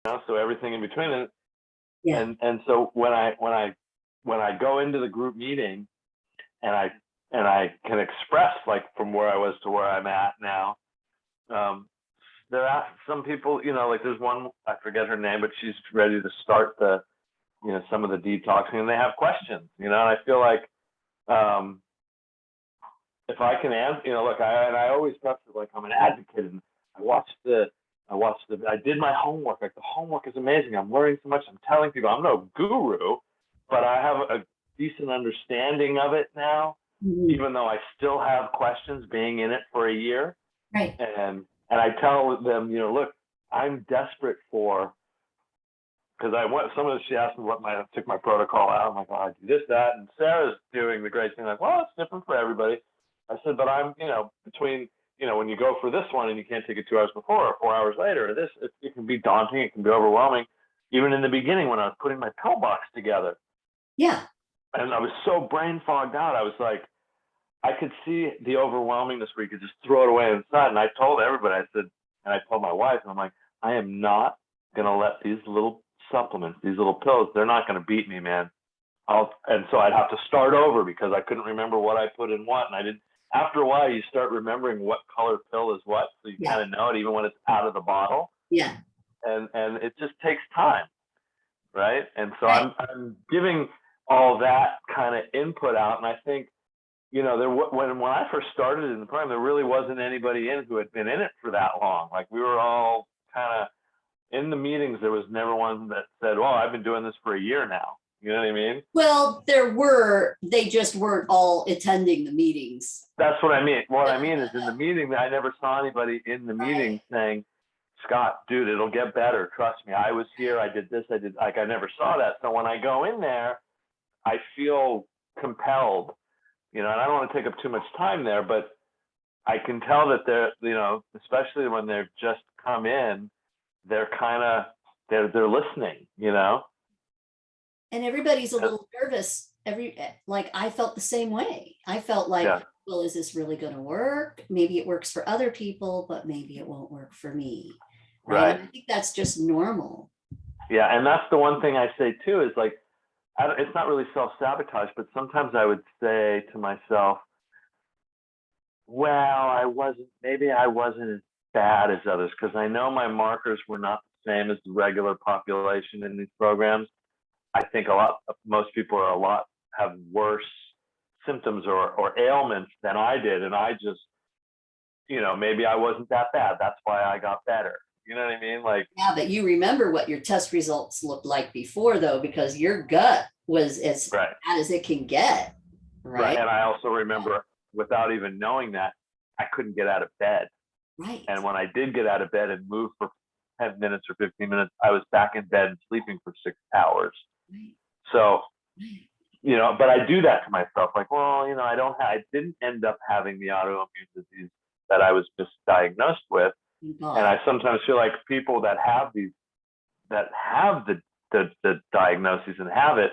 know, so everything in between. And Yeah. and so when I go into the group meeting and I can express like from where I was to where I'm at now, there are some people, you know, like there's one, I forget her name, but she's ready to start the, you know, some of the detoxing, and they have questions, you know, and I feel like if I can answer, you know, look, I always preface it like I'm an advocate, and I did my homework. Like the homework is amazing. I'm learning so much. I'm telling people I'm no guru, but I have a decent understanding of it now, Mhm. even though I still have questions being in it for a year. Right. And I tell them, you know, look, I'm desperate for, because I went, some of this, she asked me what I took my protocol out. I'm like, oh, I do this, that. And Sarah's doing the great thing. Like, well, it's different for everybody. I said, but I'm, you know, between, you know, when you go for this one and you can't take it 2 hours before or 4 hours later, or this, it can be daunting. It can be overwhelming. Even in the beginning when I was putting my pill box together. Yeah. And I was so brain fogged out. I was like, I could see the overwhelmingness where you could just throw it away and it's not. And I told everybody, I said, and I told my wife, and I'm like, I am not going to let these little supplements, these little pills, they're not going to beat me, man. And so I'd have to start over because I couldn't remember what I put in what. And I didn't, after a while, you start remembering what color pill is what. So you Yeah. kind of know it even when it's out of the bottle. Yeah. And it just takes time. Right. And so Right. I'm giving all that kind of input out. And I think, you know, when I first started in the program, there really wasn't anybody in who had been in it for that long. Like we were all kind of in the meetings. There was never one that said, "Oh, I've been doing this for a year now." You know what I mean? Well, they just weren't all attending the meetings. That's what I mean. What I mean is in the meeting, I never saw anybody in the meeting saying, "Scott, dude, it'll get better. Trust me. I was here. I did this. I did." Like I never saw that. So when I go in there, I feel compelled. You know, and I don't want to take up too much time there, but I can tell that they're, you know, especially when they've just come in, they're kind of, they're listening, you know? And everybody's a little nervous. Like I felt the same way. I felt like, Yeah. well, is this really going to work? Maybe it works for other people, but maybe it won't work for me. Right. And I think that's just normal. Yeah. And that's the one thing I say too, is like, it's not really self-sabotage, but sometimes I would say to myself, well, maybe I wasn't as bad as others, because I know my markers were not the same as the regular population in these programs. I think most people have worse symptoms or ailments than I did. And I just, you know, maybe I wasn't that bad. That's why I got better. You know what I mean? Like, yeah, but you remember what your test results looked like before, though, because your gut was as bad as it can get. Right. And I also remember, without even knowing that, I couldn't get out of bed. Right. And when I did get out of bed and move for 10 minutes or 15 minutes, I was back in bed and sleeping for 6 hours. Right. So, you know, but I do that to myself. Like, well, you know, I didn't end up having the autoimmune disease that I was just diagnosed with. Oh. And I sometimes feel like people that have the diagnoses and have it,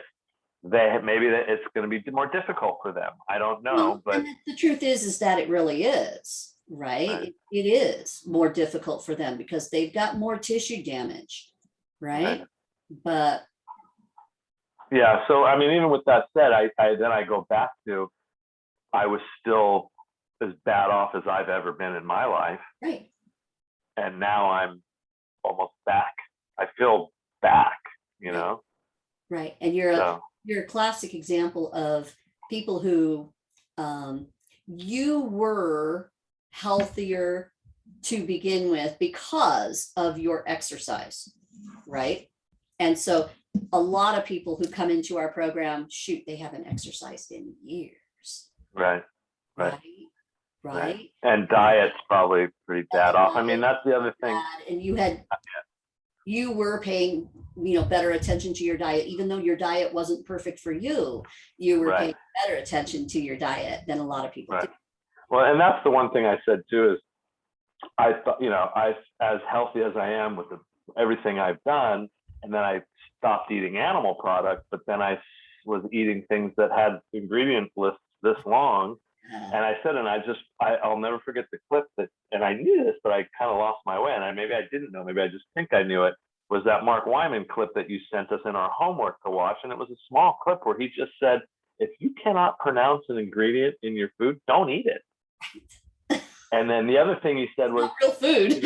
maybe that it's going to be more difficult for them. I don't know, well, but the truth is that it really is, right? It is more difficult for them because they've got more tissue damage, right? But yeah, so I mean, even with that said, I go back to, I was still as bad off as I've ever been in my life, right? And now I'm almost back. I feel back, you know. Right, and you're a classic example of people who you were healthier to begin with because of your exercise, right? And so a lot of people who come into our program, shoot, they haven't exercised in years. Right. Right. And diet's probably pretty bad off. I mean, that's the other thing. And you were paying, you know, better attention to your diet, even though your diet wasn't perfect for you. You were paying better attention to your diet than a lot of people do. Well, and that's the one thing I said too, is I thought, you know, as healthy as I am with everything I've done, and then I stopped eating animal products, but then I was eating things that had ingredient lists this long. And I said, and I'll never forget the clip and I knew this, but I kind of lost my way. And maybe I didn't know, maybe I just think I knew it. was that Mark Wyman clip that you sent us in our homework to watch. And it was a small clip where he just said, if you cannot pronounce an ingredient in your food, don't eat it. And then the other thing he said was, real food.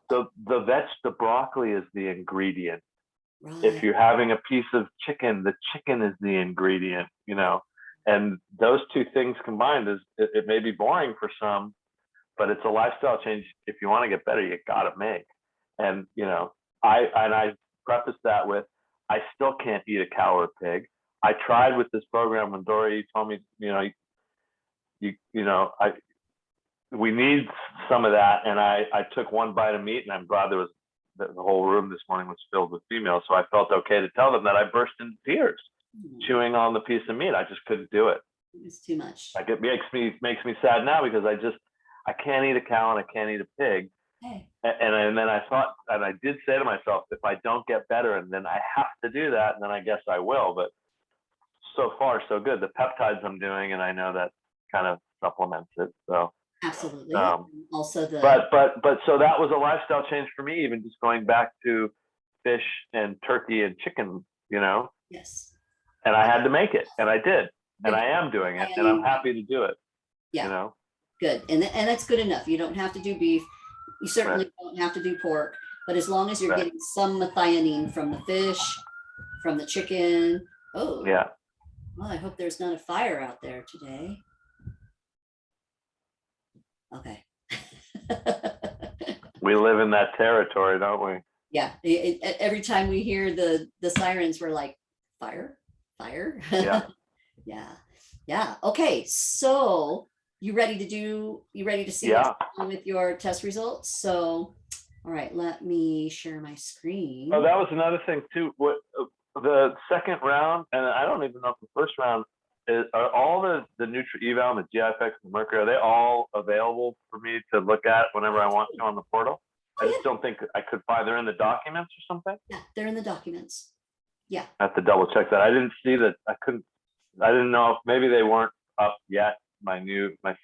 The broccoli is the ingredient. Right. If you're having a piece of chicken, the chicken is the ingredient, and those two things combined it may be boring for some, but it's a lifestyle change. If you want to get better, you got to make. And, I preface that with, I still can't eat a cow or a pig. I tried with this program when Dory told me, we need some of that. And I took one bite of meat, and I'm glad the whole room this morning was filled with females. So I felt okay to tell them that I burst into tears chewing on the piece of meat. I just couldn't do it. It's too much. Like, it makes me sad now, because I can't eat a cow and I can't eat a pig. Hey. And then I thought, and I did say to myself, if I don't get better and then I have to do that, then I guess I will. But so far, so good. The peptides I'm doing, and I know that kind of supplements it. So absolutely. Also but so that was a lifestyle change for me, even just going back to fish and turkey and chicken, Yes. And I had to make it, and I did, and I am doing it, and I'm happy to do it. Yeah. Good. And that's good enough. You don't have to do beef. You certainly don't have to do pork, but as long as you're getting some methionine from the fish, from the chicken. Oh, yeah. Well, I hope there's not a fire out there today. Okay. We live in that territory, don't we? Yeah. Every time we hear the sirens, we're like, fire. Yeah. Yeah. Okay. So you ready to see what's going on with your test results? So, all right, let me share my screen. Oh, that was another thing too. What the second round, and I don't even know if the first round are all the Nutri-Eval and the GI Effects and the Mercury, are they all available for me to look at whenever I want to on the portal? I just don't think I could find. They're in the documents or something? Yeah, they're in the documents. Yeah. I have to double check that. I didn't see that. I didn't know if maybe they weren't up yet, my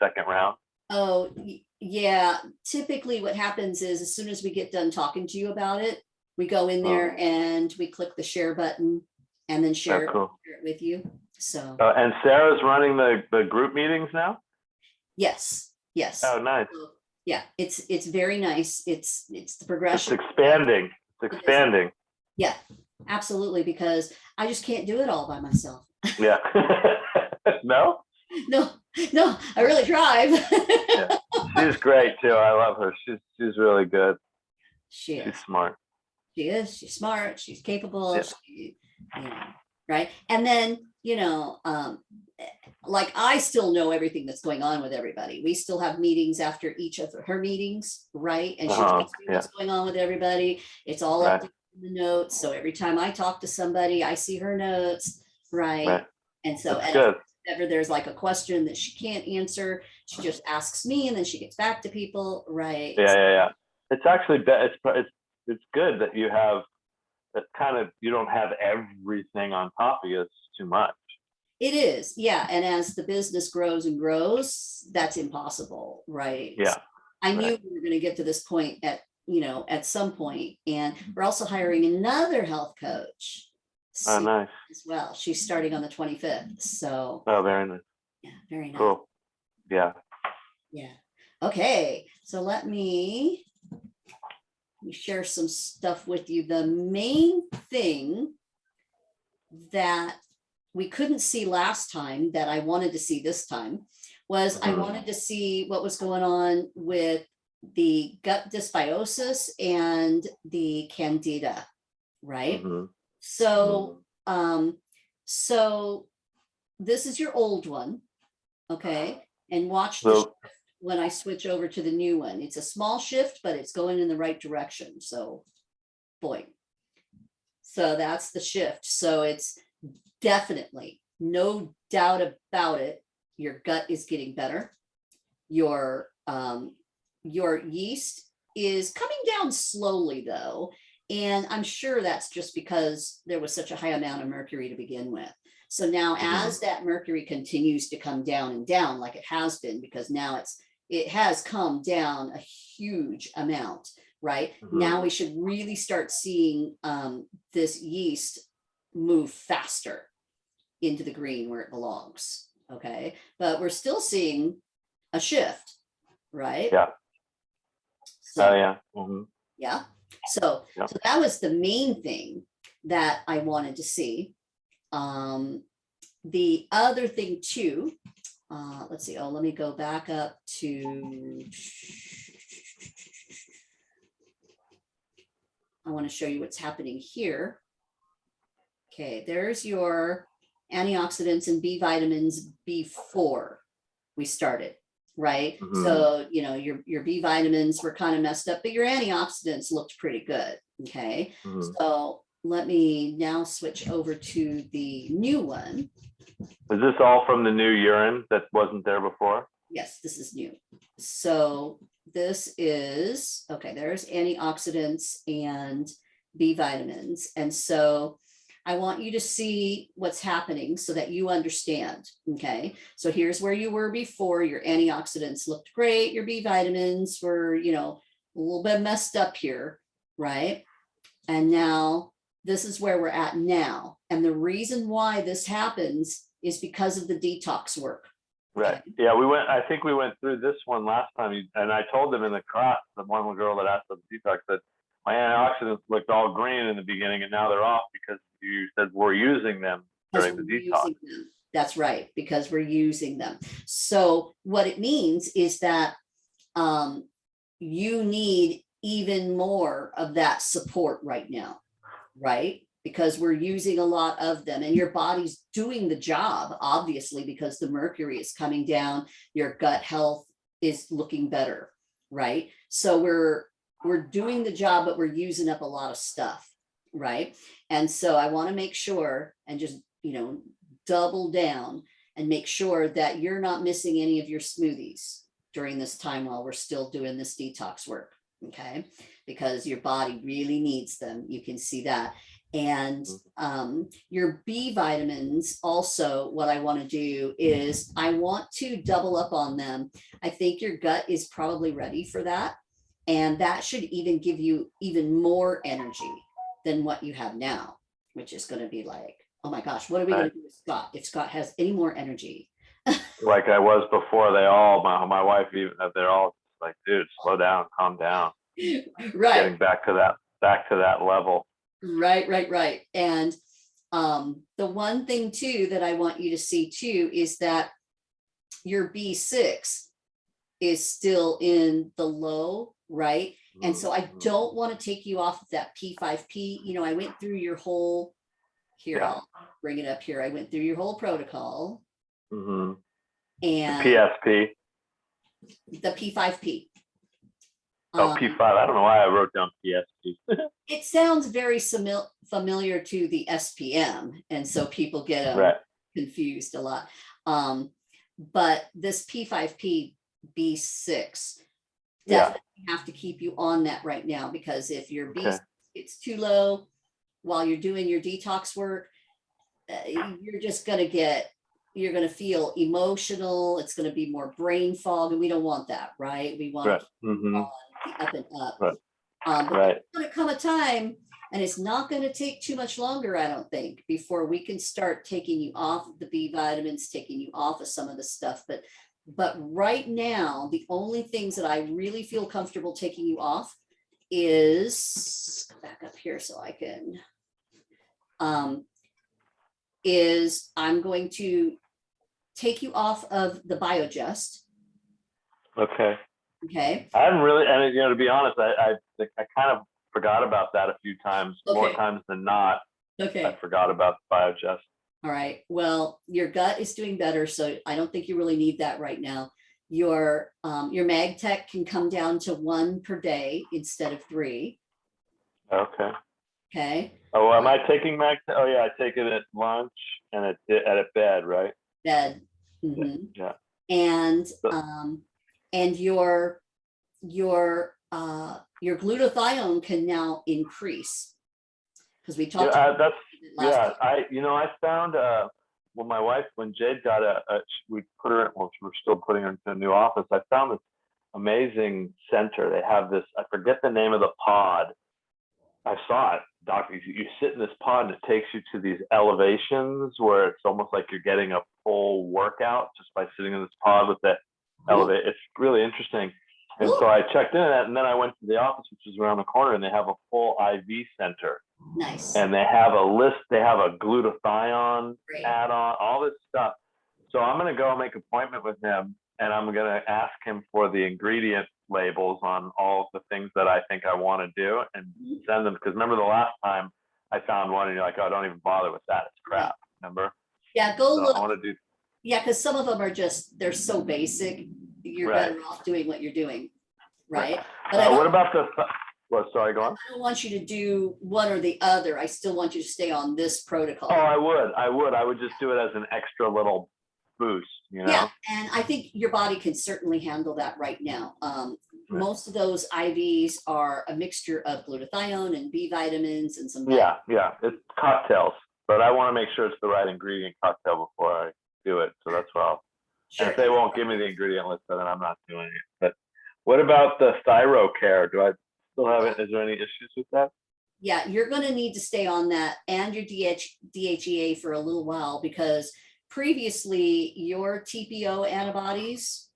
second round. Oh, yeah. Typically what happens is, as soon as we get done talking to you about it, we go in there and we click the share button and then share it with you. So. And Sarah's running the group meetings now? Yes. Oh, nice. So, yeah, it's very nice. It's the progression. It's expanding. Yeah, absolutely, because I just can't do it all by myself. Yeah. No, I really tried. Yeah. She's great too. I love her. She's really good. She's smart. She's smart. She's capable. Yeah. Right. And then, like, I still know everything that's going on with everybody. We still have meetings after each of her meetings, right? And she tells me what's going on with everybody. It's all up in the notes. So every time I talk to somebody, I see her notes, right? And so if ever there's like a question that she can't answer, she just asks me, and then she gets back to people, right? Yeah. It's actually it's good that you have that kind of, you don't have everything on top of you. It's too much. It is, yeah. And as the business grows and grows, that's impossible, right? Yeah. I knew we were going to get to this point at some point, and we're also hiring another health coach. Oh, nice. As well. She's starting on the 25th. So. Oh, very nice. Yeah, very nice. Cool. Yeah. Yeah. Okay. So let me share some stuff with you. The main thing that we couldn't see last time that I wanted to see this time was I wanted to see what was going on with the gut dysbiosis and the candida, right? So, so this is your old one, okay? And watch the shift when I switch over to the new one. It's a small shift, but it's going in the right direction. So, boy. So that's the shift. So it's definitely, no doubt about it, your gut is getting better. Your yeast is coming down slowly though. And I'm sure that's just because there was such a high amount of mercury to begin with. So now as that mercury continues to come down and down, like it has been, because now it has come down a huge amount, right? Now we should really start seeing this yeast move faster into the green where it belongs. Okay. But we're still seeing a shift, right? Yeah. So, yeah. Yeah. So that was the main thing that I wanted to see. The other thing too, let's see. Oh, let me go back up to, I want to show you what's happening here. Okay, there's your antioxidants and B vitamins before we started, right? So, you know, your B vitamins were kind of messed up, but your antioxidants looked pretty good. Okay, so let me now switch over to the new one. Is this all from the new urine that wasn't there before? Yes, this is new. So this is, okay, there's antioxidants and B vitamins. And so I want you to see what's happening so that you understand. Okay, so here's where you were before. Your antioxidants looked great. Your B vitamins were, you know, a little bit messed up here, right? And now this is where we're at now. And the reason why this happens is because of the detox work. Right. Okay. Yeah, I think we went through this one last time, and I told them in the class, the one girl that asked about the detox, that my antioxidants looked all green in the beginning, and now they're off because you said we're using them during the detox. That's right, because we're using them. So what it means is that you need even more of that support right now, right? Because we're using a lot of them, and your body's doing the job, obviously, because the mercury is coming down, your gut health is looking better, right? So we're doing the job, but we're using up a lot of stuff, right? And so I want to make sure and just, you know, double down and make sure that you're not missing any of your smoothies during this time while we're still doing this detox work, okay? Because your body really needs them. You can see that. And your B vitamins also, what I want to do is I want to double up on them. I think your gut is probably ready for that. And that should even give you even more energy than what you have now, which is going to be like, oh my gosh, what are we going to do with Scott if Scott has any more energy? Like I was before. They all, my wife, even, they're all like, dude, slow down, calm down. Right. Getting back to that level. Right. And the one thing too that I want you to see too is that your B6 is still in the low, right? And so I don't want to take you off of that P5P. You know, I went through your whole, here, I'll bring it up here. I went through your whole protocol. And the PSP. The P5P. Oh, P5. I don't know why I wrote down PSP. It sounds very familiar to the SPM. And so people get confused a lot. But this P5P B6, definitely have to keep you on that right now, because if your B6 it's too low while you're doing your detox work, you're just going to you're going to feel emotional. It's going to be more brain fog, and we don't want that, right? We want to keep on the up and up. But there's going to come a time, and it's not going to take too much longer, I don't think, before we can start taking you off of the B vitamins, taking you off of some of the stuff. But right now, the only things that I really feel comfortable taking you off is, back up here so I can, is I'm going to take you off of the Biogest. Okay. I haven't really, and you know, to be honest, I kind of forgot about that a few times, more times than not. I forgot about the Biogest. All right. Well, your gut is doing better, so I don't think you really need that right now. Your MagTech can come down to 1 per day instead of 3. Okay. Oh, am I taking MagTech? Oh yeah, I take it at lunch and at bed, right? Bed. Yeah. And your glutathione can now increase, because we talked about I found when my wife, when Jade got we put her, well, we're still putting her into a new office. I found this amazing center. They have this, I forget the name of the pod. I saw it, doctor. You sit in this pod and it takes you to these elevations where it's almost like you're getting a full workout just by sitting in this pod with that elevate. It's really interesting. And so I checked in that, and then I went to the office, which is around the corner, and they have a full IV center. Nice. And they have a list. They have a glutathione add-on, all this stuff. So I'm going to go make an appointment with him, and I'm going to ask him for the ingredient labels on all of the things that I think I want to do and send them. Because remember the last time I found one, and you're like, oh, don't even bother with that. It's crap. Remember? Yeah, go so look. I want to do. Yeah, because some of them are just, they're so basic. You're better off doing what you're doing, right? But what about the? Well, sorry, go on. I don't want you to do one or the other. I still want you to stay on this protocol. Oh, I would just do it as an extra little boost, you know? Yeah, and I think your body can certainly handle that right now. Most of those IVs are a mixture of glutathione and B vitamins and some. Yeah, it's cocktails, but I want to make sure it's the right ingredient cocktail before I do it. So that's what I'll. Sure. And if they won't give me the ingredient list, then I'm not doing it. But what about the thyro care? Do I still have it? Is there any issues with that? Yeah, you're going to need to stay on that and your DHEA for a little while, because previously your TPO antibodies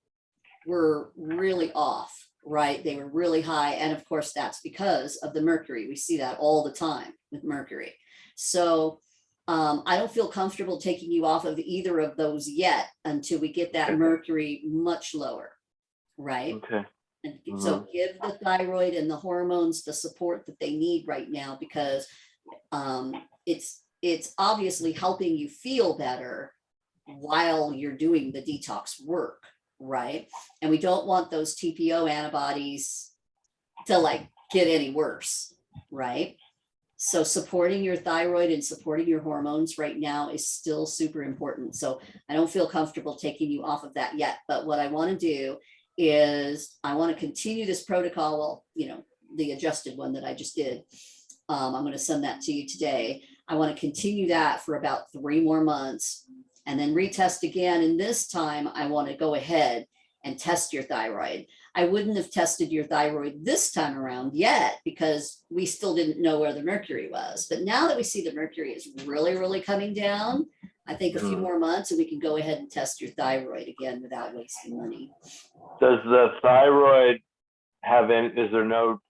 were really off, right? They were really high. And of course, that's because of the mercury. We see that all the time with mercury. So I don't feel comfortable taking you off of either of those yet until we get that mercury much lower, right? Okay. And so give the thyroid and the hormones the support that they need right now, because it's obviously helping you feel better while you're doing the detox work, right? And we don't want those TPO antibodies to like get any worse, right? So supporting your thyroid and supporting your hormones right now is still super important. So I don't feel comfortable taking you off of that yet. But what I want to do is I want to continue this protocol. Well, you know, the adjusted one that I just did. I'm going to send that to you today. I want to continue that for about 3 more months and then retest again. And this time I want to go ahead and test your thyroid. I wouldn't have tested your thyroid this time around yet because we still didn't know where the mercury was. But now that we see the mercury is really, really coming down, I think a few more months and we can go ahead and test your thyroid again without wasting money. Does the thyroid have any, is there no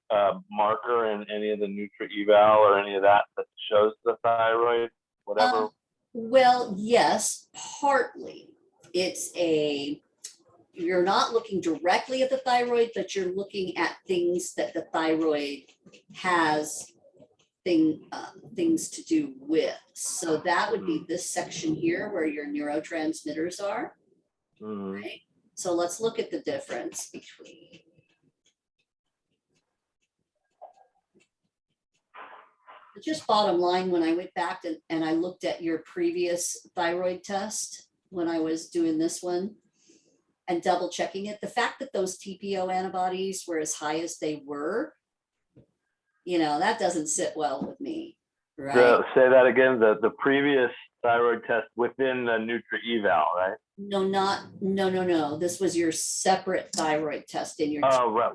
marker in any of the Nutri-Eval or any of that that shows the thyroid, whatever? Well, yes, partly. You're not looking directly at the thyroid, but you're looking at things that the thyroid has things to do with. So that would be this section here where your neurotransmitters are. Right? So let's look at the difference between. Just bottom line, when I went back and I looked at your previous thyroid test when I was doing this one and double checking it, the fact that those TPO antibodies were as high as they were, you know, that doesn't sit well with me, right? So say that again, the previous thyroid test within the Nutri-Eval, right? No. This was your separate thyroid test in your. Oh, right.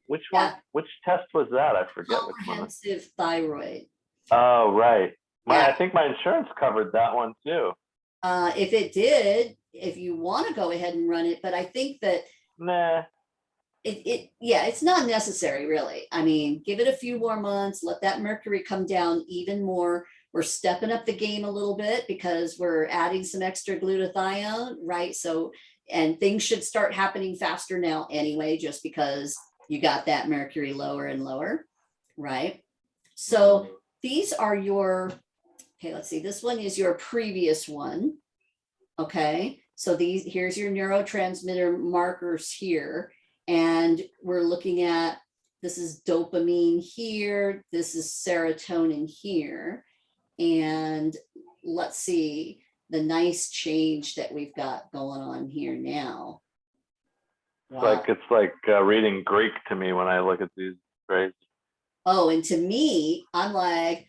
Which one? Which test was that? I forget which one. Comprehensive thyroid. Oh, right. I think my insurance covered that one too. If it did, if you want to go ahead and run it, but I think that it's not necessary really. I mean, give it a few more months, let that mercury come down even more. We're stepping up the game a little bit because we're adding some extra glutathione, right? So, and things should start happening faster now anyway, just because you got that mercury lower and lower, right? So these are your, okay, let's see, this one is your previous one. Okay, so here's your neurotransmitter markers here. And we're looking at, this is dopamine here, this is serotonin here. And let's see the nice change that we've got going on here now. Wow. It's like reading Greek to me when I look at these grades. Oh, and to me, I'm like,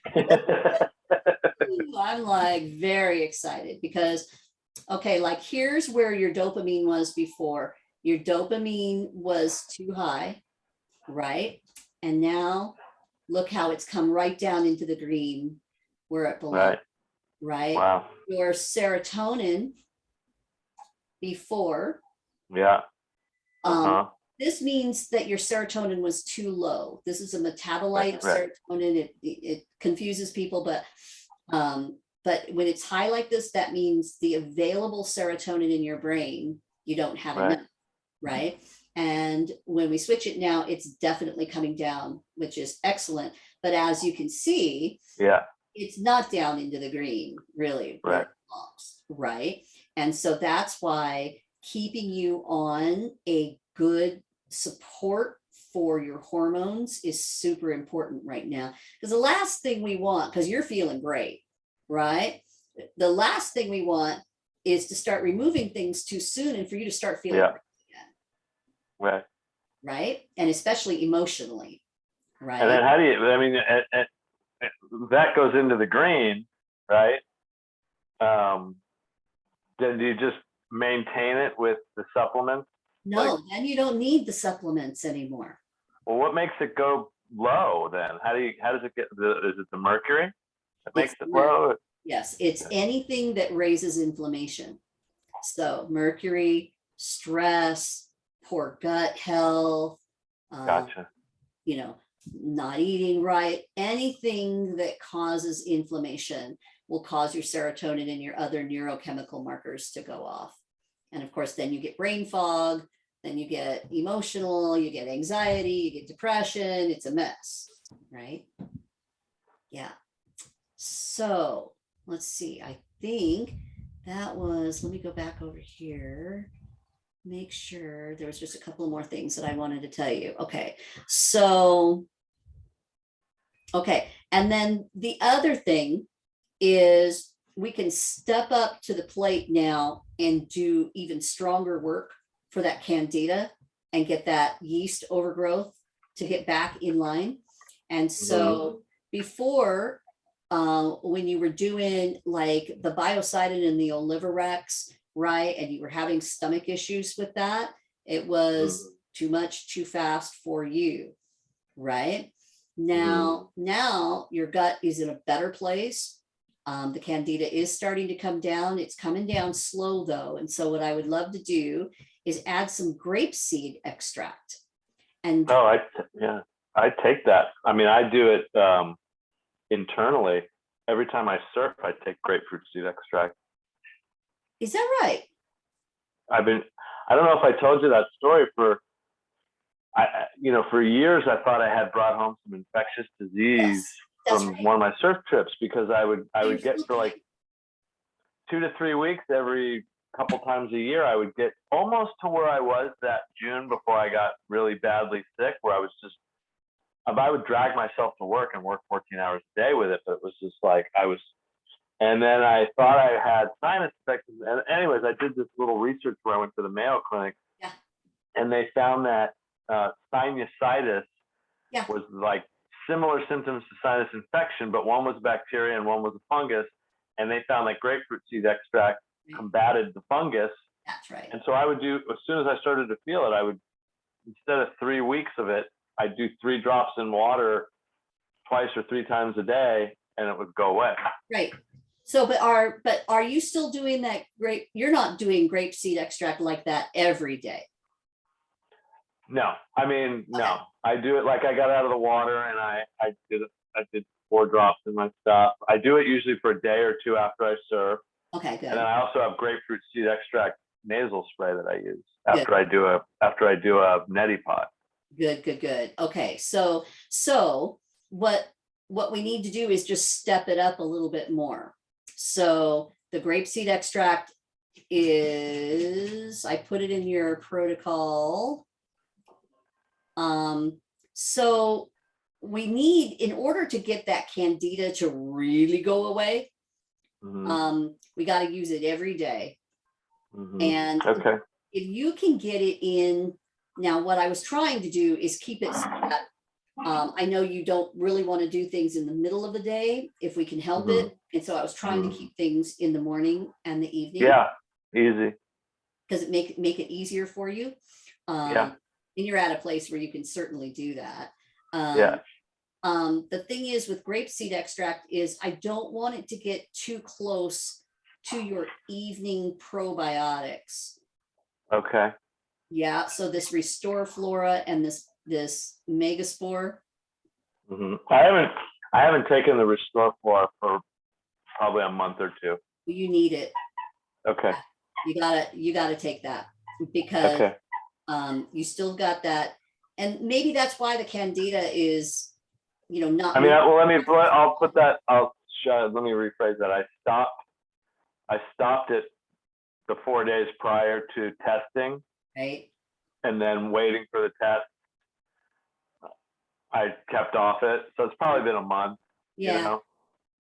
I'm like very excited because, okay, like here's where your dopamine was before. your dopamine was too high, right? And now look how it's come right down into the green where it belongs, right? Wow. Your serotonin before. Yeah. This means that your serotonin was too low. This is a metabolite of serotonin. It confuses people, but when it's high like this, that means the available serotonin in your brain, you don't have enough, right? And when we switch it now, it's definitely coming down, which is excellent. But as you can see, it's not down into the green, really, where it belongs, right? And so that's why keeping you on a good support for your hormones is super important right now. Because the last thing we want, because you're feeling great, right? The last thing we want is to start removing things too soon and for you to start feeling great again. Right. And especially emotionally. Right. And then how do you, I mean, that goes into the green, right? Then do you just maintain it with the supplements? No, then you don't need the supplements anymore. Well, what makes it go low then? How does it get, is it the mercury that makes it low? Yes, it's anything that raises inflammation. So mercury, stress, poor gut health, Gotcha. You know, not eating right, anything that causes inflammation will cause your serotonin and your other neurochemical markers to go off. And of course, then you get brain fog, then you get emotional, you get anxiety, you get depression. It's a mess, right? Yeah. So let's see. I think that was, let me go back over here. Make sure there was just a couple more things that I wanted to tell you. Okay. So, okay. And then the other thing is we can step up to the plate now and do even stronger work for that candida and get that yeast overgrowth to get back in line. And so before, when you were doing like the biocidin and the Oliverex, right, and you were having stomach issues with that, it was too much, too fast for you, right? Now your gut is in a better place. The candida is starting to come down. It's coming down slow though. And so what I would love to do is add some grapeseed extract. And I take that. I mean, I do it internally. Every time I surf, I take grapefruit seed extract. Is that right? I don't know if I told you that story for years I thought I had brought home some infectious disease from one of my surf trips, because I would get for like 2 to 3 weeks every couple times a year. I would get almost to where I was that June before I got really badly sick, where I would drag myself to work and work 14 hours a day with it, but it was just like and then I thought I had sinus infections. And anyways, I did this little research where I went to the Mayo Clinic, and they found that sinusitis was like similar symptoms to sinus infection, but one was a bacteria and one was a fungus. And they found that grapefruit seed extract combated the fungus. That's right. And so I would do, as soon as I started to feel it, I would, instead of 3 weeks of it, I'd do 3 drops in water twice or 3 times a day, and it would go away. Right. So, but are you still doing that you're not doing grapeseed extract like that every day? No, I mean, no, I do it like I got out of the water and I did 4 drops in my stuff. I do it usually for a day or 2 after I surf. Okay, good. And then I also have grapefruit seed extract nasal spray that I use after I do a neti pot. Good. Okay. So what we need to do is just step it up a little bit more. So the grapeseed extract is, I put it in your protocol. So we need, in order to get that candida to really go away, we got to use it every day. And if you can get it in, now what I was trying to do is keep it so that I know you don't really want to do things in the middle of the day if we can help it. And so I was trying to keep things in the morning and the evening. Yeah, easy. because it make it easier for you. Yeah. And you're at a place where you can certainly do that. Yeah. The thing is with grapeseed extract is I don't want it to get too close to your evening probiotics. Okay. Yeah. So this Restore Flora and this Megaspore. I haven't taken the Restore Flora for probably a month or two. You need it. Okay. You gotta take that because okay. You still got that, and maybe that's why the Candida is, not. I mean, I'll put that. Let me rephrase that. I stopped it the 4 days prior to testing, right, and then waiting for the test. I kept off it, so it's probably been a month. Yeah.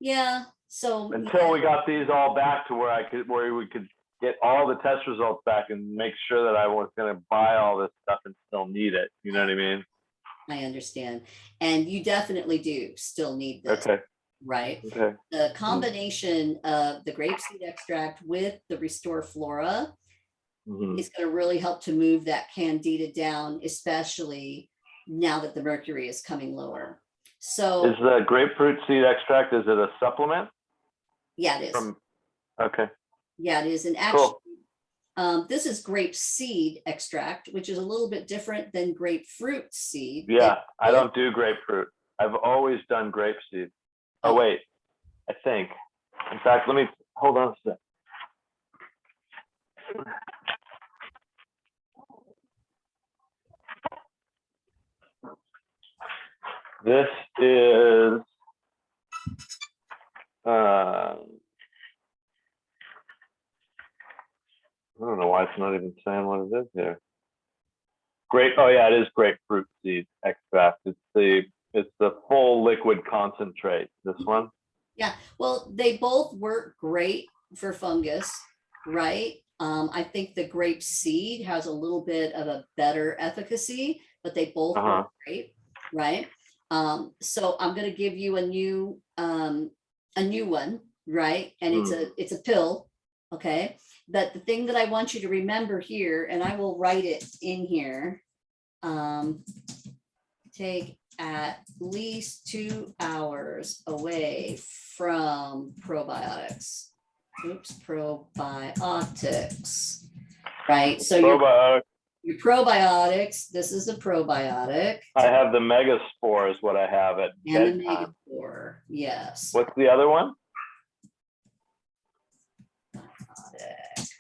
Yeah. So until we got these all back to where we could get all the test results back and make sure that I was going to buy all this stuff and still need it. You know what I mean? I understand. And you definitely do still need this. Okay. Right. Okay. The combination of the grapeseed extract with the Restore Flora is going to really help to move that Candida down, especially now that the mercury is coming lower. So is the grapefruit seed extract, is it a supplement? Yeah, it is. Okay. Yeah, it is. And actually, this is grape seed extract, which is a little bit different than grapefruit seed. Yeah, I don't do grapefruit. I've always done grape seed. Oh, wait, I think. In fact, let me, hold on a sec. This is, I don't know why it's not even saying what it is here. Oh yeah, it is grapefruit seed extract. It's the full liquid concentrate, this one. Yeah, well, they both work great for fungus, right? I think the grape seed has a little bit of a better efficacy, but they both work great, right? So I'm going to give you a new one, right? And it's a pill, okay? But the thing that I want you to remember here, and I will write it in here, take at least 2 hours away from probiotics. Oops, probiotics, right? So your probiotics, this is a probiotic. I have the Megaspore is what I have at bedtime. And the Megaspore, yes. What's the other one?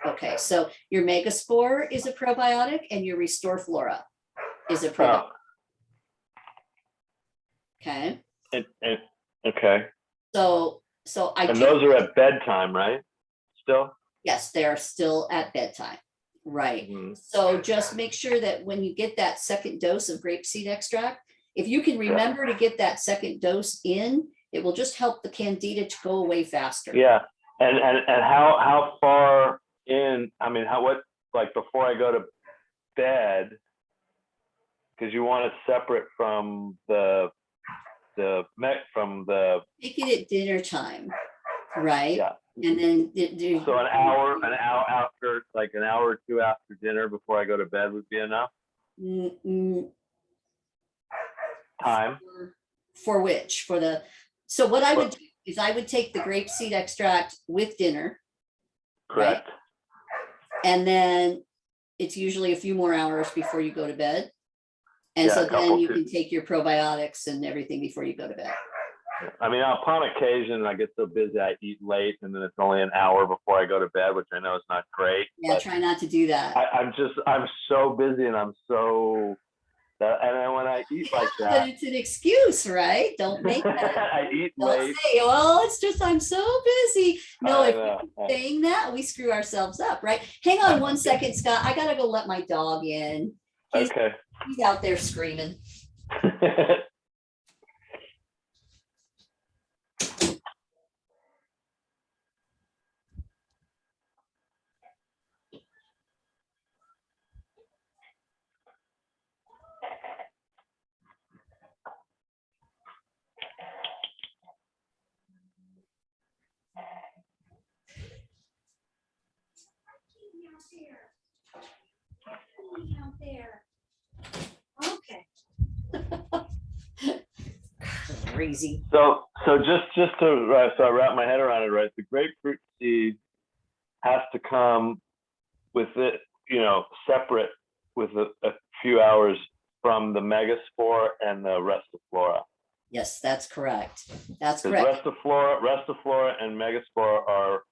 Okay, so your Megaspore is a probiotic and your Restore Flora is a probiotic. Okay. Okay. So those are at bedtime, right? Still? Yes, they're still at bedtime. Right. So just make sure that when you get that second dose of grapeseed extract, if you can remember to get that second dose in, it will just help the Candida to go away faster. Yeah. And how far in, I mean, like before I go to bed, because you want it separate from Take it at dinner time, right? Yeah. And then so an hour after, like an hour or two after dinner before I go to bed would be enough time for which so what I would do is I would take the grapeseed extract with dinner. Correct. Right? And then it's usually a few more hours before you go to bed. And so then you can take your probiotics and everything before you go to bed. I mean, upon occasion, I get so busy, I eat late, and then it's only an hour before I go to bed, which I know is not great. Yeah, try not to do that. I'm so busy, and and then when I eat like that, but it's an excuse, right? Don't make that. I eat Don't late. say, well, it's just I'm so busy. No, if we're saying that, we screw ourselves up, right? Hang on one second, Scott. I gotta go let my dog in. He's out there screaming. crazy. So just to so I wrap my head around it, right? The grapefruit seed has to come with it, separate with a few hours from the megaspore and the restaflora. Yes, that's correct. That's correct. Restaflora and megaspore are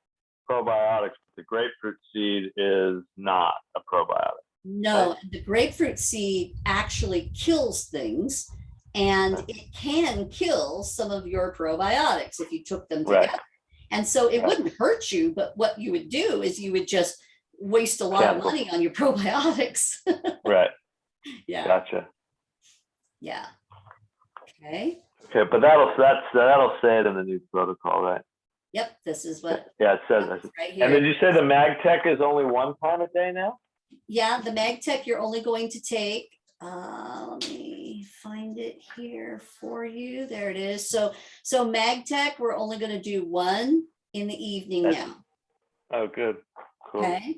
probiotics. The grapefruit seed is not a probiotic. No, right? The grapefruit seed actually kills things, and it can kill some of your probiotics if you took them together. Right. And so it wouldn't hurt you, but what you would do is you would just waste a lot of money on your probiotics. Right. Yeah. Gotcha. Yeah. Okay. Okay, but that'll say it in the new protocol, right? Yep, this is what. Yeah, it says right here. And did you say the MagTech is only one time a day now? Yeah, the MagTech you're only going to take. Let me find it here for you. There it is. So MagTech, we're only going to do one in the evening now. Oh, good. Cool. Okay.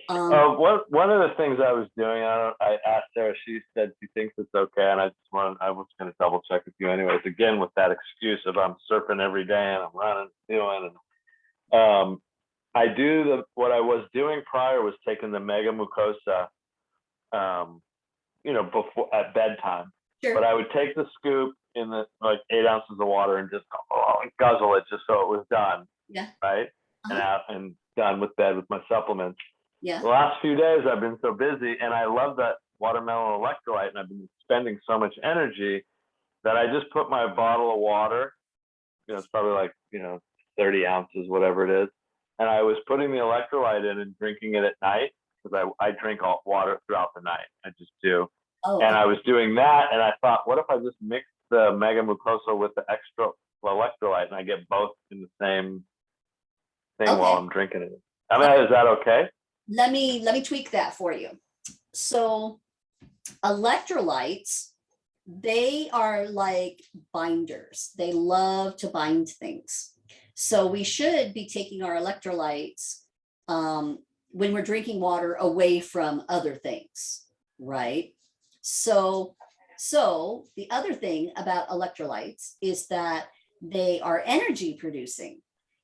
One of the things I was doing, I asked Sarah, she said she thinks it's okay, and I was going to double check with you anyways, again, with that excuse of I'm surfing every day and I'm running, doing, and I do what I was doing prior was taking the mega mucosa, before at bedtime. Sure. But I would take the scoop in the 8 ounces of water and just guzzle it just so it was done. Yeah. Right. Uh-huh. And done with bed with my supplements. Yeah. The last few days I've been so busy, and I love that watermelon electrolyte, and I've been spending so much energy that I just put my bottle of water, it's probably 30 ounces, whatever it is. And I was putting the electrolyte in and drinking it at night, because I drink all water throughout the night. I just do. Oh, and I was doing that, and I thought, what if I just mix the mega mucosa with the extra electrolyte, and I get both in the same thing while I'm drinking it? I mean, is that okay? Let me tweak that for you. So electrolytes, they are like binders. They love to bind things. So we should be taking our electrolytes when we're drinking water away from other things, right? So the other thing about electrolytes is that they are energy producing.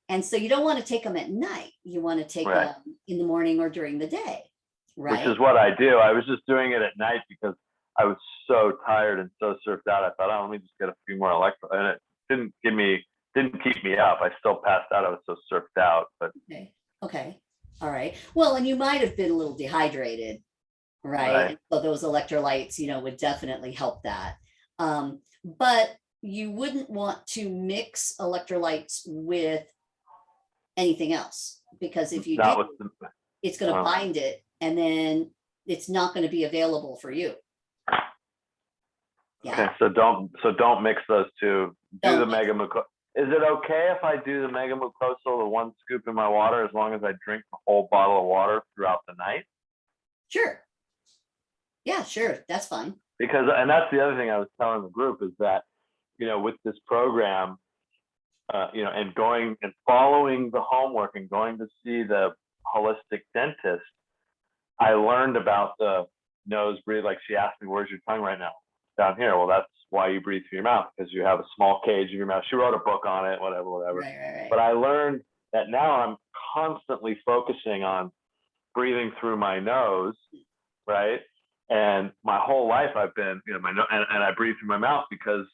And so you don't want to take them at night. You want to take them in the morning or during the day, right? Which is what I do. I was just doing it at night because I was so tired and so surfed out. I thought, let me just get a few more electrolytes. And it didn't keep me up. I still passed out. I was so surfed out. But okay. All right. Well, and you might have been a little dehydrated, right? So those electrolytes, would definitely help that. But you wouldn't want to mix electrolytes with anything else, because if you do, it's going to bind it, and then it's not going to be available for you. Yeah. Okay, so don't mix those two. Do the mega mucosa. Is it okay if I do the mega mucosa, the one scoop in my water, as long as I drink the whole bottle of water throughout the night? Sure. Yeah, sure. That's fine. Because, and that's the other thing I was telling the group, is that, with this program, and going and following the homework and going to see the holistic dentist, I learned about the nose breathe. Like, she asked me, where's your tongue right now? Down here. Well, that's why you breathe through your mouth, because you have a small cage in your mouth. She wrote a book on it, whatever. Right. But I learned that now I'm constantly focusing on breathing through my nose, right? And my whole life I've been, my nose, and I breathe through my mouth because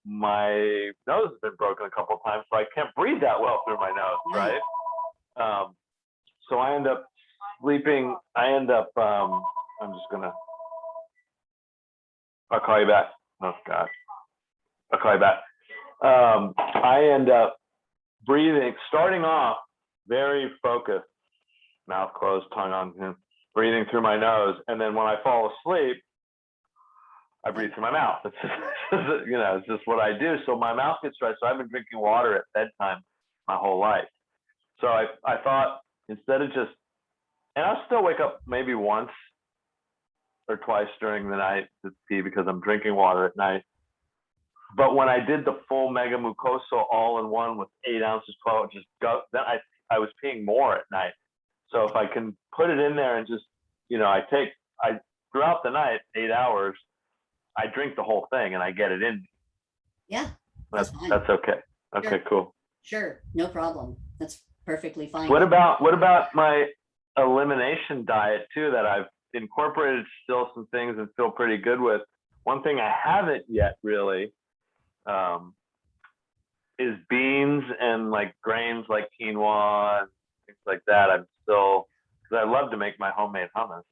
my nose has been broken a couple of times, so I can't breathe that well through my nose, right? So I end up sleeping. I'm just gonna. I'll call you back. Oh God, I'll call you back. I end up breathing, starting off very focused, mouth closed, tongue on, breathing through my nose, and then when I fall asleep, I breathe through my mouth. It's just, it's just what I do. So my mouth gets dry. So I've been drinking water at bedtime my whole life. So I thought, instead of just, and I'll still wake up maybe once or twice during the night to pee because I'm drinking water at night. But when I did the full mega mucosa all in one with 8 ounces, 12, then I was peeing more at night. So if I can put it in there and just, throughout the night, 8 hours, I drink the whole thing and I get it in. Yeah, That's fine. that's okay. Okay, Sure. cool. Sure, no problem. That's perfectly fine. What about my elimination diet too, that I've incorporated still some things and feel pretty good with? One thing I haven't yet really is beans and like grains like quinoa and things like that. I'm still, because I love to make my homemade hummus.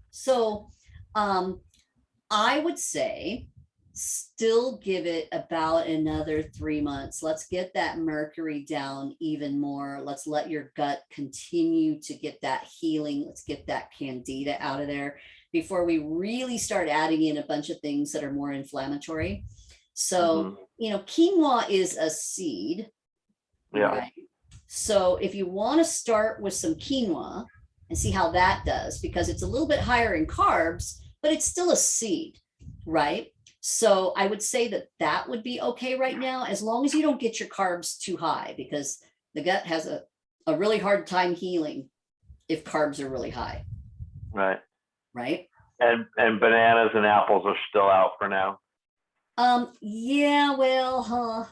So I would say still give it about another 3 months. Let's get that mercury down even more. Let's let your gut continue to get that healing. Let's get that candida out of there before we really start adding in a bunch of things that are more inflammatory. So, quinoa is a seed, right? So if you want to start with some quinoa and see how that does, because it's a little bit higher in carbs, but it's still a seed, right? So I would say that would be okay right now, as long as you don't get your carbs too high, because the gut has a really hard time healing if carbs are really high. Right. Right. And bananas and apples are still out for now. Yeah, well,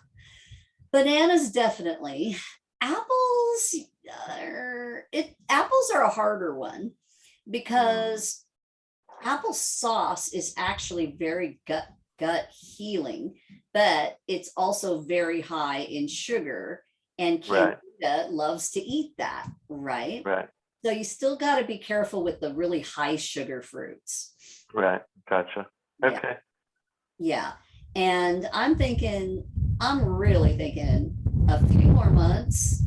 bananas definitely. Apples, apples are a harder one because applesauce is actually very gut healing, but it's also very high in sugar, and candida loves to eat that, right? Right. So you still got to be careful with the really high sugar fruits. Right. Gotcha. Okay. Yeah. And I'm really thinking a few more months,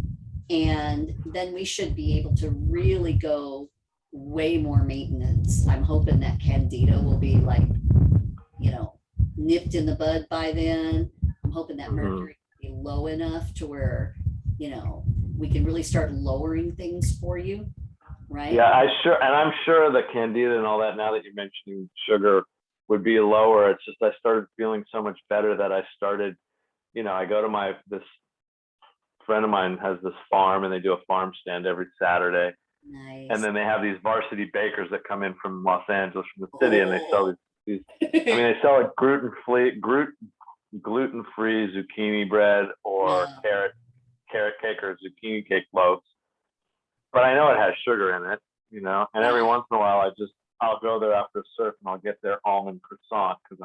and then we should be able to really go way more maintenance. I'm hoping that candida will be like, nipped in the bud by then. I'm hoping that mercury will be low enough to where, we can really start lowering things for you. Right. Yeah, I'm sure the candida and all that, now that you're mentioning sugar, would be lower. It's just I started feeling so much better that I started, I go to this friend of mine has this farm, and they do a farm stand every Saturday. Nice. And then they have these varsity bakers that come in from Los Angeles, from the city, and they sell these they sell like gluten-free zucchini bread or carrot cake or zucchini cake loaves. But I know it has sugar in it, and every once in a while I'll go there after surf and I'll get their almond croissant because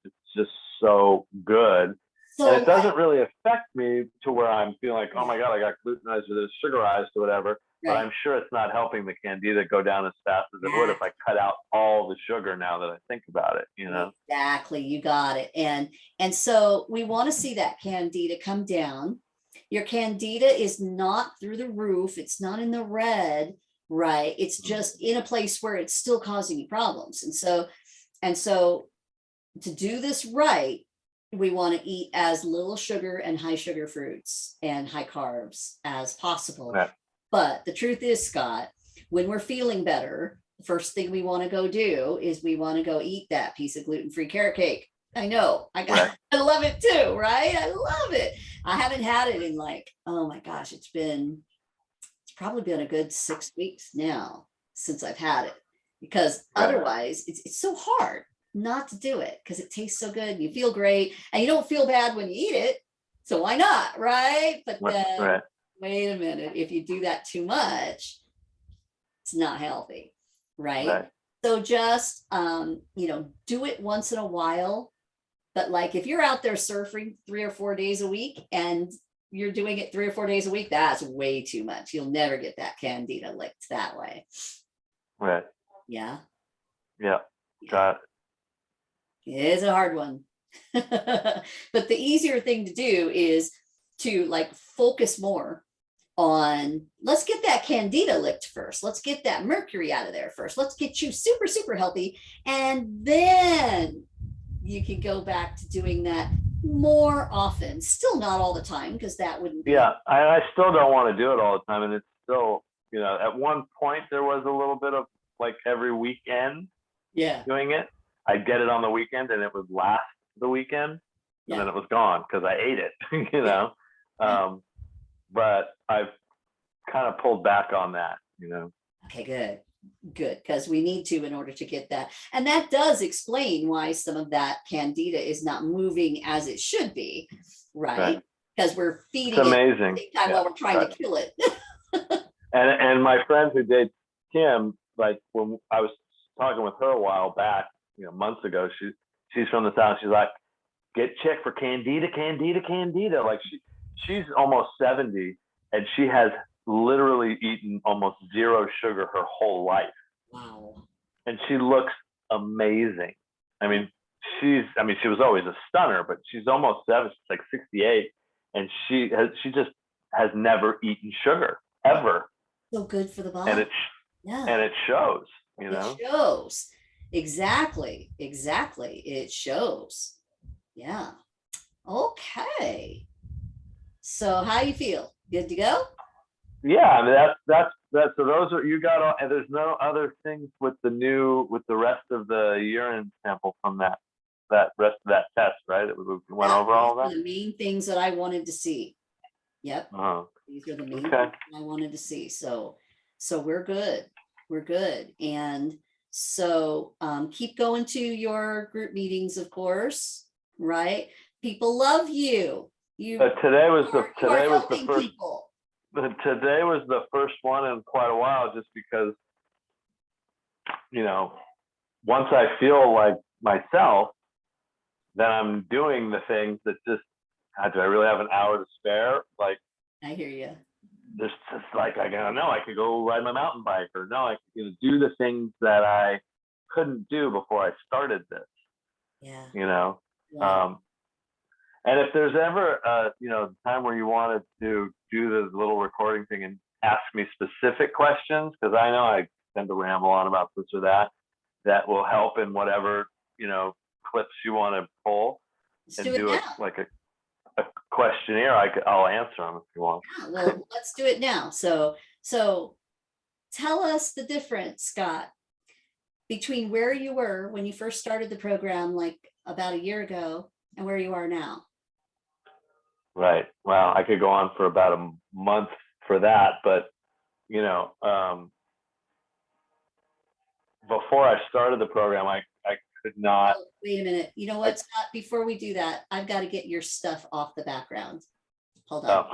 it's just so good. So, and it doesn't really affect me to where I'm feeling like, oh my God, I got glutenized or sugarized or whatever. Right. But I'm sure it's not helping the candida go down as fast as it would if I cut out all the sugar, now that I think about it, Exactly. You got it. And so we want to see that candida come down. Your candida is not through the roof. It's not in the red, right? It's just in a place where it's still causing you problems. And so to do this right, we want to eat as little sugar and high sugar fruits and high carbs as possible. Right. But the truth is, Scott, when we're feeling better, the first thing we want to go do is we want to go eat that piece of gluten-free carrot cake. I know. I love it too, right? I love it. I haven't had it in oh my gosh, it's probably been a good 6 weeks now since I've had it, because otherwise it's so hard not to do it, because it tastes so good and you feel great and you don't feel bad when you eat it. So why not, right? But then wait a minute, if you do that too much, it's not healthy, right? So just do it once in a while. But if you're out there surfing 3 or 4 days a week and you're doing it 3 or 4 days a week, that's way too much. You'll never get that candida licked that way. Right. Yeah. Yeah. Got it. It is a hard one. But the easier thing to do is to focus more on, let's get that candida licked first. Let's get that mercury out of there first. Let's get you super, super healthy. And then you can go back to doing that more often. Still not all the time, because that wouldn't be. Yeah, I still don't want to do it all the time. And it's still, at one point there was a little bit of every weekend doing it. I'd get it on the weekend and it would last the weekend, and then it was gone because I ate it, but I've kind of pulled back on that, Okay, good. good, because we need to in order to get that. And that does explain why some of that candida is not moving as it should be, right? Because we're feeding it's amazing. it at the same time while we're trying to kill it. and my friend who dates Kim, like when I was talking with her a while back, months ago, she's from the South. She's like, get checked for candida. Like she's almost 70 and she has literally eaten almost zero sugar her whole life. Wow. And she looks amazing. I mean, she was always a stunner, but she's almost 70. She's like 68, and she just has never eaten sugar ever. So good for the body. And it shows. It shows. Exactly. It shows. Yeah. Okay. So how you feel? Good to go? Yeah, I mean that's so those are, you got all, and there's no other things with the rest of the urine sample from that rest of that test, right? We went over all of that. The main things that I wanted to see. Yep. These are the main things I wanted to see. So we're good. And so keep going to your group meetings, of course, right? People love you. Today was the first one in quite a while, just because, once I feel like myself, then I'm doing the things that just, do I really have an hour to spare? Like, I hear you. There's just like, I don't know, I could go ride my mountain bike, or no, I could do the things that I couldn't do before I started this. Yeah. And if there's ever time where you wanted to do the little recording thing and ask me specific questions, because I know I tend to ramble on about this or that will help in whatever clips you want to pull. Let's do it now. Like a questionnaire. I'll answer them if you want. Yeah, well, let's do it now. So tell us the difference, Scott, between where you were when you first started the program, like about a year ago, and where you are now. Right. Well, I could go on for about a month for that, but before I started the program, I could not. Oh, wait a minute. You know what, Scott? Before we do that, I've got to get your stuff off the background. Hold on.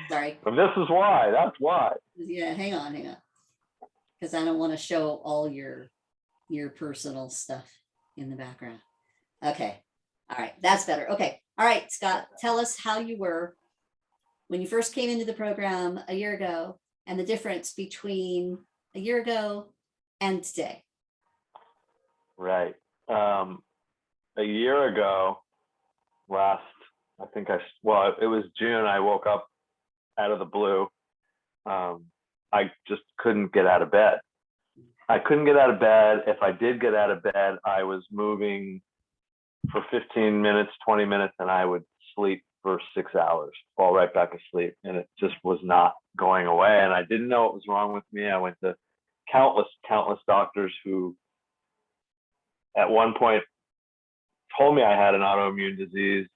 Sorry. And this is why. That's why. Yeah, hang on. Because I don't want to show all your personal stuff in the background. Okay. All right. That's better. Okay. All right, Scott, tell us how you were when you first came into the program a year ago, and the difference between a year ago and today. Right. A year ago, it was June, I woke up out of the blue. I just couldn't get out of bed. If I did get out of bed, I was moving for 15 minutes, 20 minutes, and I would sleep for 6 hours, fall right back asleep. And it just was not going away. And I didn't know what was wrong with me. I went to countless doctors who at one point told me I had an autoimmune disease,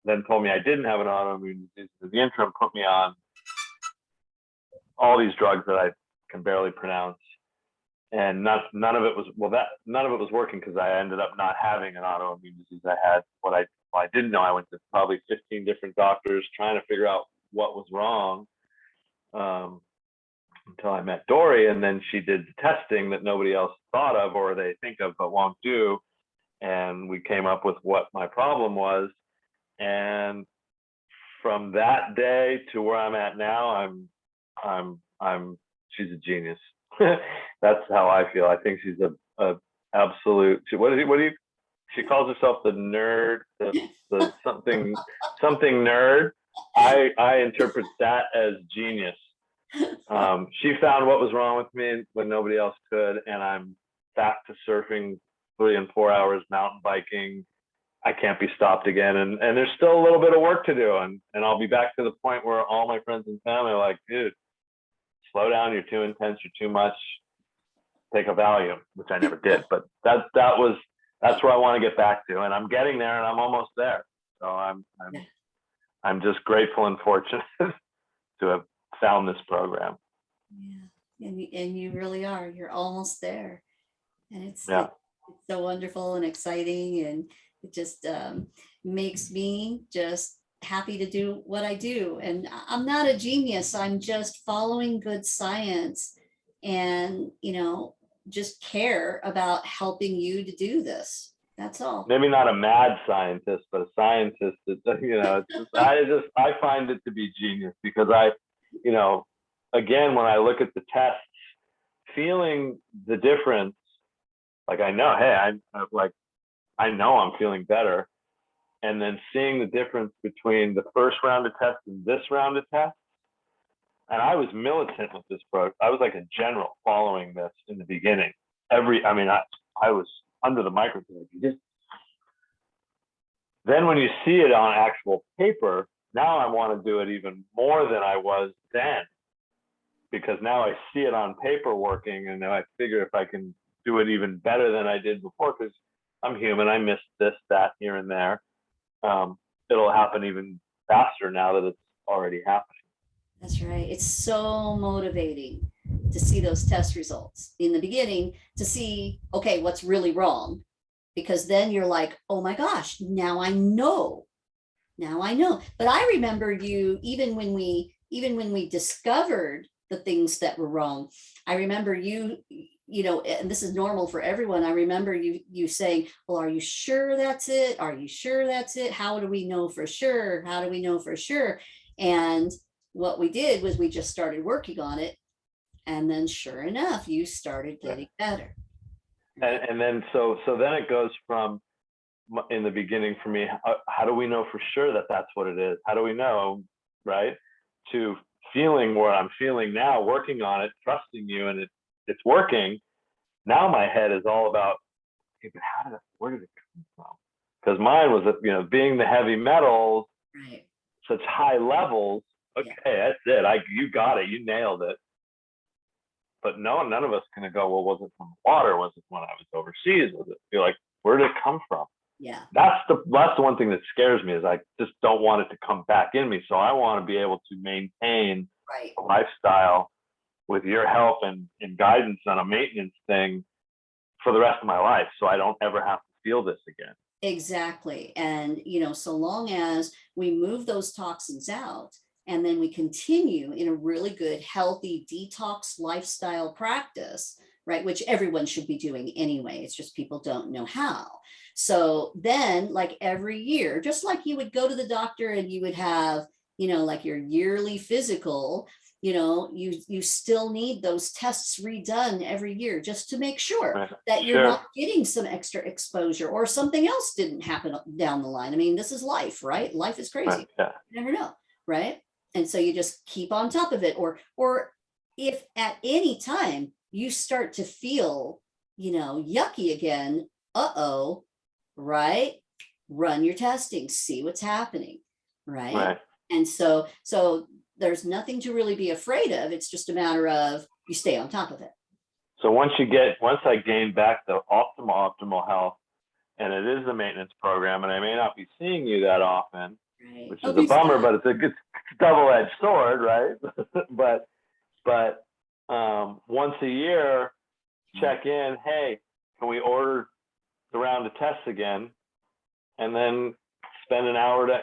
then told me I didn't have an autoimmune disease. In the interim, put me on all these drugs that I can barely pronounce. And none of it was working, because I ended up not having an autoimmune disease. I had I didn't know. I went to probably 15 different doctors trying to figure out what was wrong, until I met Dory, and then she did the testing that nobody else thought of, or they think of but won't do, and we came up with what my problem was. And from that day to where I'm at now, she's a genius. That's how I feel. I think she's a absolute. She calls herself the nerd, the something nerd. I interpret that as genius. She found what was wrong with me when nobody else could, and I'm back to surfing 3 and 4 hours, mountain biking. I can't be stopped again, and there's still a little bit of work to do, and I'll be back to the point where all my friends and family are like, dude, slow down, you're too intense, you're too much, take a Valium, which I never did, but that's where I want to get back to, and I'm getting there, and I'm almost there. So I'm just grateful and fortunate to have found this program. Yeah. And you really are. You're almost there. And it's so wonderful and exciting. And it just makes me just happy to do what I do. And I'm not a genius. I'm just following good science and, just care about helping you to do this. That's all. Maybe not a mad scientist, but a scientist that, I find it to be genius because again, when I look at the tests, feeling the difference, like I know, hey, I know I'm feeling better. And then seeing the difference between the first round of tests and this round of tests. And I was militant with this program. I was like a general following this in the beginning. I was under the microscope. Then when you see it on actual paper, now I want to do it even more than I was then. Because now I see it on paper working, and now I figure if I can do it even better than I did before, because I'm human, I miss this, that, here and there. It'll happen even faster now that it's already happening. That's right. It's so motivating to see those test results in the beginning, to see, okay, what's really wrong, because then you're like, oh my gosh, now I know. But I remember you, even when we discovered the things that were wrong, I remember you, and this is normal for everyone. I remember you saying, well, are you sure that's it? Are you sure that's it? How do we know for sure? How do we know for sure? And what we did was we just started working on it. And then sure enough, you started getting better. And then, so then it goes from, in the beginning for me, how do we know for sure that that's what it is? How do we know, right? To feeling what I'm feeling now, working on it, trusting you, and it's working. Now my head is all about, hey, but where did it come from? Because mine was, being the heavy metals, right, such high levels. Okay, that's it. You got it. You nailed it. But no, none of us can go, well, was it from the water? Was it when I was overseas? Was it? You're like, where did it come from? Yeah. That's the one thing that scares me, is I just don't want it to come back in me. So I want to be able to maintain a lifestyle with your help and guidance on a maintenance thing for the rest of my life, so I don't ever have to feel this again. Exactly. And, so long as we move those toxins out, and then we continue in a really good, healthy detox lifestyle practice, right? Which everyone should be doing anyway. It's just people don't know how. So then, like every year, just like you would go to the doctor and you would have, like your yearly physical, you still need those tests redone every year just to make sure that you're not getting some extra exposure or something else didn't happen down the line. I mean, this is life, right? Life is crazy. You never know, right? And so you just keep on top of it. Or if at any time you start to feel, yucky again, right? Run your testing, see what's happening, right? And so there's nothing to really be afraid of. It's just a matter of you stay on top of it. So once I gain back the optimal health, and it is the maintenance program, and I may not be seeing you that often, which is a bummer, but it's a double-edged sword, right? but once a year, check in. Hey, can we order the round of tests again, and then spend an hour to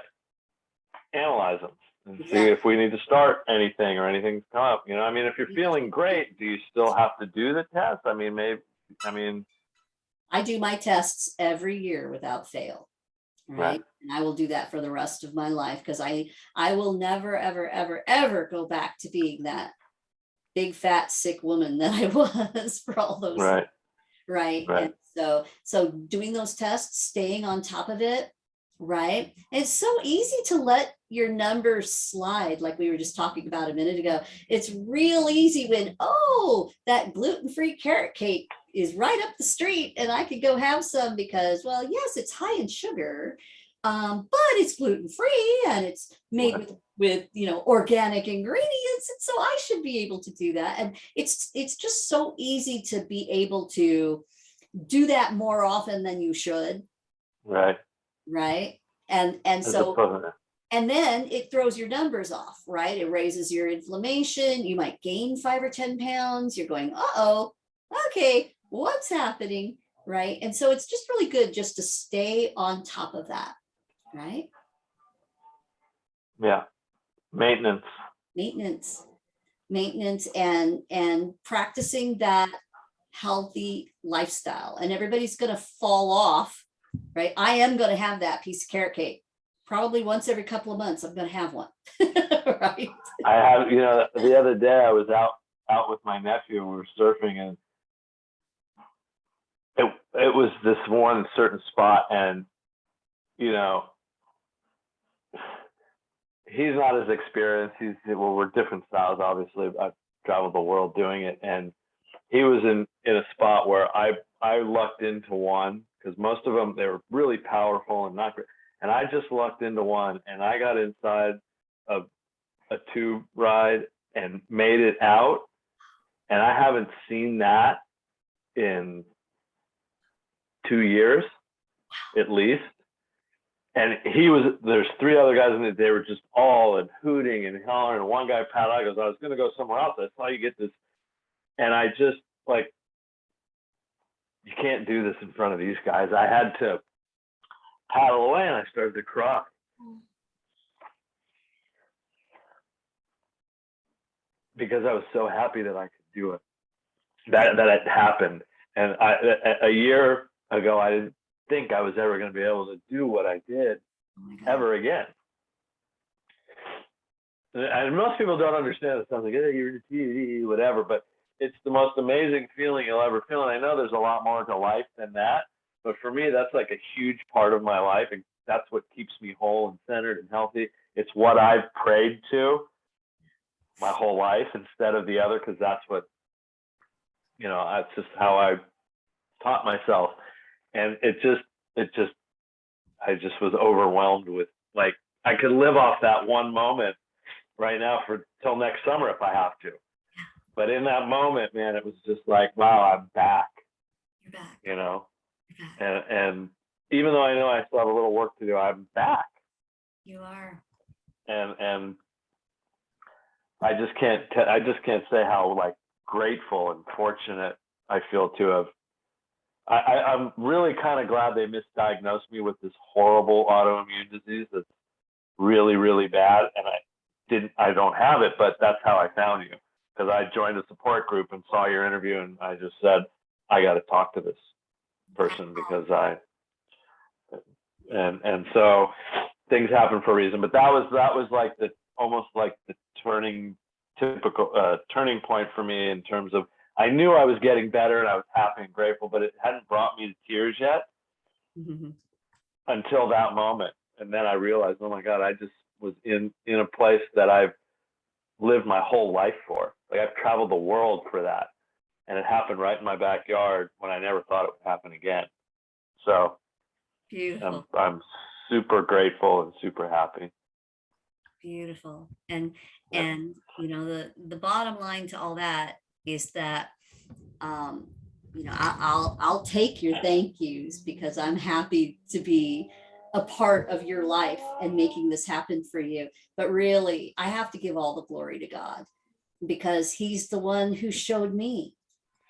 analyze them and see if we need to start anything or anything's come up. If you're feeling great, do you still have to do the test? I do my tests every year without fail. Right. And I will do that for the rest of my life, because I will never, ever, ever, ever go back to being that big, fat, sick woman that I was for all those years. Right. And so doing those tests, staying on top of it. Right. And it's so easy to let your numbers slide, like we were just talking about a minute ago. It's real easy when, that gluten-free carrot cake is right up the street and I could go have some because, well, yes, it's high in sugar, but it's gluten-free and it's made with organic ingredients. And so I should be able to do that. And it's just so easy to be able to do that more often than you should. Right. And so And then it throws your numbers off, right? It raises your inflammation. You might gain 5 or 10 pounds. You're going, uh-oh, okay, what's happening, right? And so it's just really good just to stay on top of that, right? Yeah. Maintenance. Maintenance and practicing that healthy lifestyle. And everybody's going to fall off, right? I am going to have that piece of carrot cake. Probably once every couple of months, I'm going to have one. Right. I have, the other day I was out with my nephew and we were surfing, and it was this one certain spot, and he's not as experienced. We're different styles, obviously. I've traveled the world doing it, and he was in a spot where I lucked into one, because most of them, they were really powerful and not great. And I just lucked into one, and I got inside a tube ride and made it out. And I haven't seen that in 2 years, at least. And there's 3 other guys in it. They were just all and hooting and hollering. And one guy paddled out, goes, I was going to go somewhere else. I saw you get this. And I just, like, you can't do this in front of these guys. I had to paddle away, and I started to cry. Because I was so happy that I could do it, that it happened. And a year ago, I didn't think I was ever going to be able to do what I did ever again. And most people don't understand it. It sounds like, hey, you're in TV, whatever, but it's the most amazing feeling you'll ever feel. And I know there's a lot more to life than that, but for me, that's like a huge part of my life. And that's what keeps me whole and centered and healthy. It's what I've prayed to my whole life instead of the other, because that's what, that's just how I taught myself. And I just was overwhelmed with, like, I could live off that one moment right now till next summer if I have to. But in that moment, man, it was just like, wow, I'm back. You're back. You're back. And even though I know I still have a little work to do, I'm back. You are. And I just can't say how, like, grateful and fortunate I feel to have. I'm really kind of glad they misdiagnosed me with this horrible autoimmune disease that's really, really bad. And I don't have it, but that's how I found you, because I joined a support group and saw your interview, and I just said, I got to talk to this person, because and so things happen for a reason. But that was like almost like the turning point for me, in terms of, I knew I was getting better and I was happy and grateful, but it hadn't brought me to tears yet until that moment. And then I realized, oh my God, I just was in a place that I've lived my whole life for. Like, I've traveled the world for that. And it happened right in my backyard when I never thought it would happen again. So beautiful. I'm super grateful and super happy. Beautiful. And the bottom line to all that is that I'll take your thank yous, because I'm happy to be a part of your life and making this happen for you. But really, I have to give all the glory to God, because he's the one who showed me,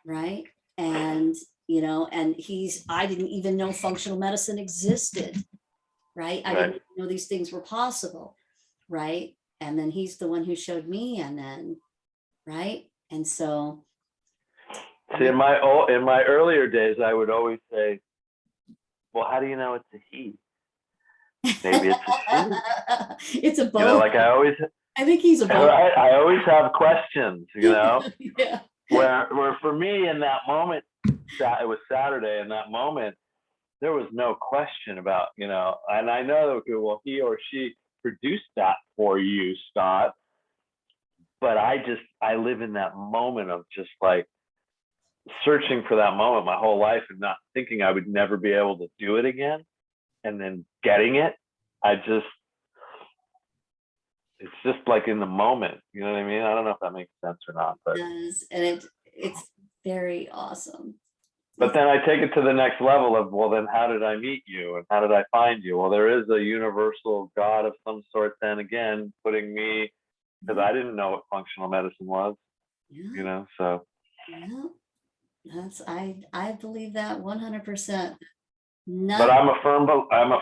right? And I didn't even know functional medicine existed, right? I didn't know these things were possible, right? And then he's the one who showed me, and then, right? And so, see, in my earlier days, I would always say, well, how do you know it's a he? Maybe it's a she. It's a both. I think he's a both. I always have questions, Yeah. Where for me, in that moment, it was Saturday, in that moment, there was no question about, and I know that, well, he or she produced that for you, Scott. But I live in that moment of just, like, searching for that moment my whole life, and not thinking I would never be able to do it again, and then getting it. It's just like in the moment, you know what I mean? I don't know if that makes sense or not, but it does. And it's very awesome. But then I take it to the next level of, well, then how did I meet you and how did I find you? Well, there is a universal God of some sort then again, putting me, because I didn't know what functional medicine was, you know, so. Yeah, that's, I believe that 100%. But I'm a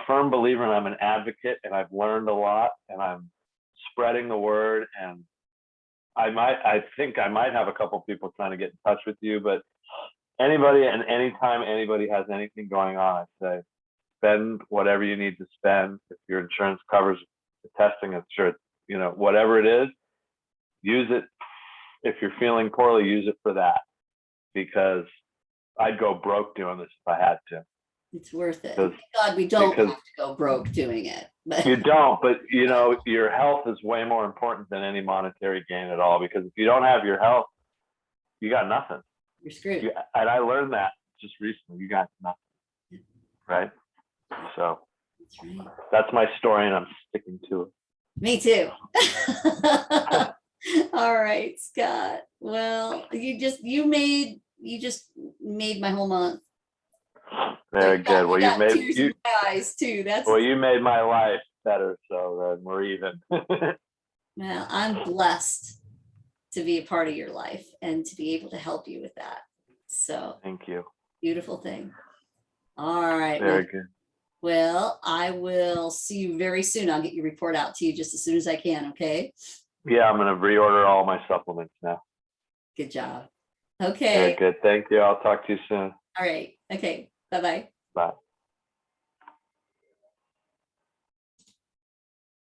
firm believer and I'm an advocate and I've learned a lot and I'm spreading the word, and I think I might have a couple people trying to get in touch with you, but anybody and anytime anybody has anything going on, I say, spend whatever you need to spend. If your insurance covers the testing, it's sure, you know, whatever it is, use it. If you're feeling poorly, use it for that, because I'd go broke doing this if I had to. It's worth it. Thank God we don't have to go broke doing it. But. You don't, but you know, your health is way more important than any monetary gain at all, because if you don't have your health, you got nothing. You're screwed. And I learned that just recently. You got nothing, right? So that's right. That's my story, and I'm sticking to it. Me too. All right, Scott. Well, you just made my whole month. Very good. Well, you made tears in my eyes too. Well, you made my life better, so we're even. Well, I'm blessed to be a part of your life and to be able to help you with that. So thank you. Beautiful thing. All right. Very good. Well, I will see you very soon. I'll get your report out to you just as soon as I can. Okay. Yeah, I'm going to reorder all my supplements now. Good job. Okay. Very good. Thank you. I'll talk to you soon. All right. Okay. Bye-bye. Bye.